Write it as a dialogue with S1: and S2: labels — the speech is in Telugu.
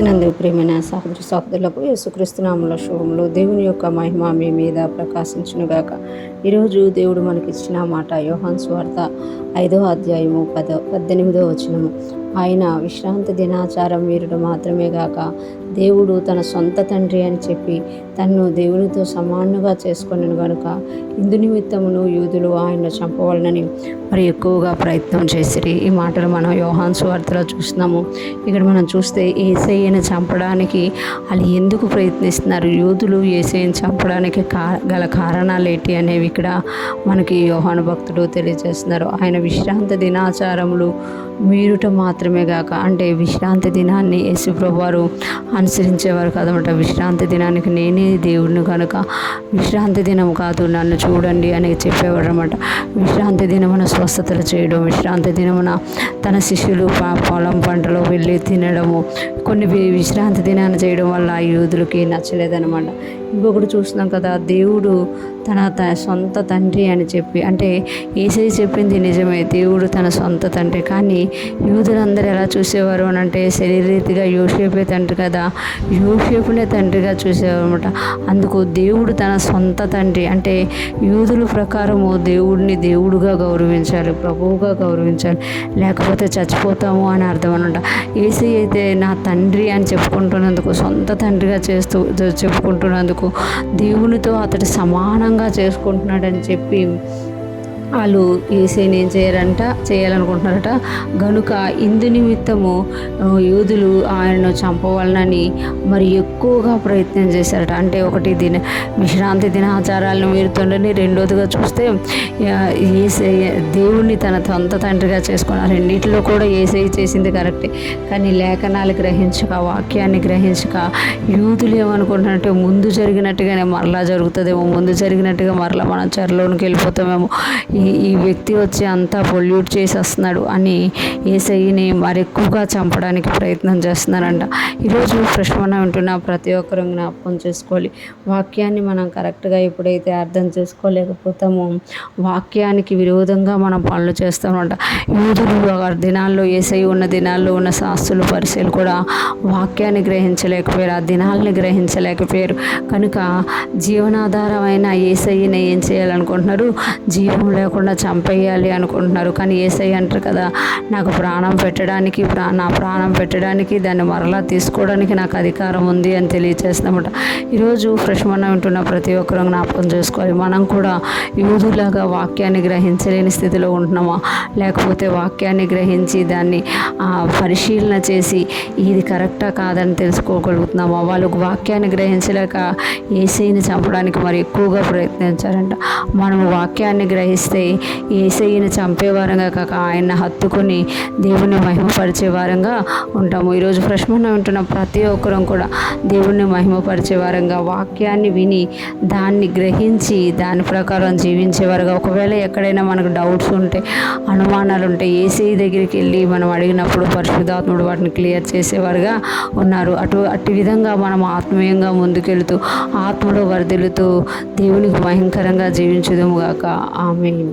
S1: క్రీస్తునందు ప్రియమైన సహోదరి సహోదరులకు యేసుక్రీస్తు నామములో శుభములు. దేవుని యొక్క మహిమ మీ మీద ప్రకాశించునుగాక. ఈరోజు దేవుడు మనకిచ్చిన మాట యోహాను సువార్త 5వ అధ్యాయము 18వ వచనము. ఆయన విశ్రాంతి దినాచారం వీరుడు మాత్రమే గాక దేవుడు తన సొంత తండ్రి అని చెప్పి తన్ను దేవునితో సమానంగా చేసుకొనెను గనుక ఇందు నిమిత్తమును యూదులు ఆయన చంపవాలనని మరి ఎక్కువగా ప్రయత్నం చేసిరి. ఈ మాటలు మనం యోహాను సువార్తలో చూస్తున్నాము. ఇక్కడ మనం చూస్తే యేసయ్యను చంపడానికి వాళ్ళు ఎందుకు ప్రయత్నిస్తున్నారు, యూదులు యేసయ్యను చంపడానికి గల కారణాలు ఏంటి అనేవి ఇక్కడ మనకి యోహాను భక్తుడు తెలియజేస్తున్నారు. ఆయన విశ్రాంతి దినాచారములు మీరుట మాత్రమే గాక, అంటే విశ్రాంతి దినాన్ని యేసుప్రభువారు అనుసరించేవారు కదనమాట. విశ్రాంతి దినానికి నేనే దేవుడిని కనుక విశ్రాంతి దినం కాదు నన్ను చూడండి అని చెప్పేవాడు అనమాట. విశ్రాంతి దినమున స్వస్థతలు చేయడం, విశ్రాంతి దినమున తన శిష్యులు పొలం పంటలో వెళ్ళి తినడము, కొన్ని విశ్రాంతి దినాన్ని చేయడం వల్ల యూదులకి నచ్చలేదనమాట. ఇంకొకటి చూస్తున్నాం కదా, దేవుడు తన సొంత తండ్రి అని చెప్పి, అంటే యేసయ్య చెప్పింది నిజమే, దేవుడు తన సొంత తండ్రి. కానీ యూదులందరూ ఎలా చూసేవారు అని అంటే శరీరీతిగా యోసేపే తండ్రి కదా, యోసేపునే తండ్రిగా చూసేవారు అనమాట. అందుకు దేవుడు తన సొంత తండ్రి అంటే యూదుల ప్రకారము దేవుడిని దేవుడుగా గౌరవించాలి, ప్రభువుగా గౌరవించాలి, లేకపోతే చచ్చిపోతాము అని అర్థం అనమాట. యేసయ్య అయితే నా తండ్రి అని చెప్పుకుంటున్నందుకు, సొంత తండ్రిగా చెప్పుకుంటున్నందుకు దేవునితో అతడు సమానంగా చేసుకుంటున్నాడని చెప్పి వాళ్ళు యేసయ్యని ఏం చేయాలనుకుంటున్నారట. గనుక ఇందు నిమిత్తము యూదులు ఆయనను చంపవాలనని మరి ఎక్కువగా ప్రయత్నం చేశారట. అంటే ఒకటి విశ్రాంతి దినాచారాలను మీరుతుండని, రెండోదిగా చూస్తే యేసయ్య దేవుణ్ణి తన సొంత తండ్రిగా చేసుకున్నారు. రెండింటిలో కూడా యేసయ్య చేసింది కరెక్టే. కానీ లేఖనాలు గ్రహించక, వాక్యాన్ని గ్రహించక యూదులు ఏమనుకుంటున్నారంటే ముందు జరిగినట్టుగానే మరలా జరుగుతుందేమో, ముందు జరిగినట్టుగా మరలా మనం చెరలోనికి వెళ్ళిపోతామేమో, ఈ వ్యక్తి వచ్చి అంతా పొల్యూట్ చేసి వస్తున్నాడు అని యేసయ్యని మరి ఎక్కువగా చంపడానికి ప్రయత్నం చేస్తున్నారంట. ఈరోజు ప్రశ్న వింటున్న ప్రతి ఒక్కరూ జ్ఞాపకం చేసుకోవాలి. వాక్యాన్ని మనం కరెక్ట్గా ఎప్పుడైతే అర్థం చేసుకోలేకపోతామో వాక్యానికి విరోధంగా మనం పనులు చేస్తామంట. యూదులు దినాల్లో, యేసయ్య ఉన్న దినాల్లో ఉన్న శాస్త్రులు పరిశీలు కూడా వాక్యాన్ని గ్రహించలేకపోయారు, ఆ దినాలని గ్రహించలేకపోయారు. కనుక జీవనాధారమైన యేసయ్యని ఏం చేయాలనుకుంటున్నారు, జీవం లేకుండా చంపేయాలి అనుకుంటున్నారు. కానీ యేసయ్య అంటారు కదా, నాకు ప్రాణం పెట్టడానికి, నా ప్రాణం పెట్టడానికి, దాన్ని మరలా తీసుకోవడానికి నాకు అధికారం ఉంది అని తెలియజేస్తామట. ఈరోజు ఫ్రెష్మన్న వింటున్న ప్రతి ఒక్కరూ జ్ఞాపకం చేసుకోవాలి. మనం కూడా యూదులాగా వాక్యాన్ని గ్రహించలేని స్థితిలో ఉంటున్నామా, లేకపోతే వాక్యాన్ని గ్రహించి దాన్ని పరిశీలన చేసి ఇది కరెక్టా కాదని తెలుసుకోగలుగుతున్నామా? వాళ్ళు వాక్యాన్ని గ్రహించలేక యేసయ్యని చంపడానికి మరి ఎక్కువగా ప్రయత్నించారంట. మనము వాక్యాన్ని గ్రహిస్తే యేసయ్యని చంపేవారంగా కాక ఆయన హత్తుకొని దేవుణ్ణి మహిమపరిచే వారంగా ఉంటాము. ఈరోజు ప్రశ్న వింటున్న ప్రతి ఒక్కరం కూడా దేవుణ్ణి మహిమపరిచే వారంగా, వాక్యాన్ని విని దాన్ని గ్రహించి దాని ప్రకారం జీవించేవారుగా, ఒకవేళ ఎక్కడైనా మనకు డౌట్స్ ఉంటే, అనుమానాలు ఉంటే యేసయ్య దగ్గరికి వెళ్ళి మనం అడిగినప్పుడు పరిశుద్ధాత్ముడు వాటిని క్లియర్ చేసేవారుగా ఉన్నారు. అటు విధంగా మనం ఆత్మీయంగా ముందుకెళ్తూ ఆత్మలో వర్ధిల్లుతూ దేవునికి భయంకరంగా జీవించుదుము గాక. ఆమేన్.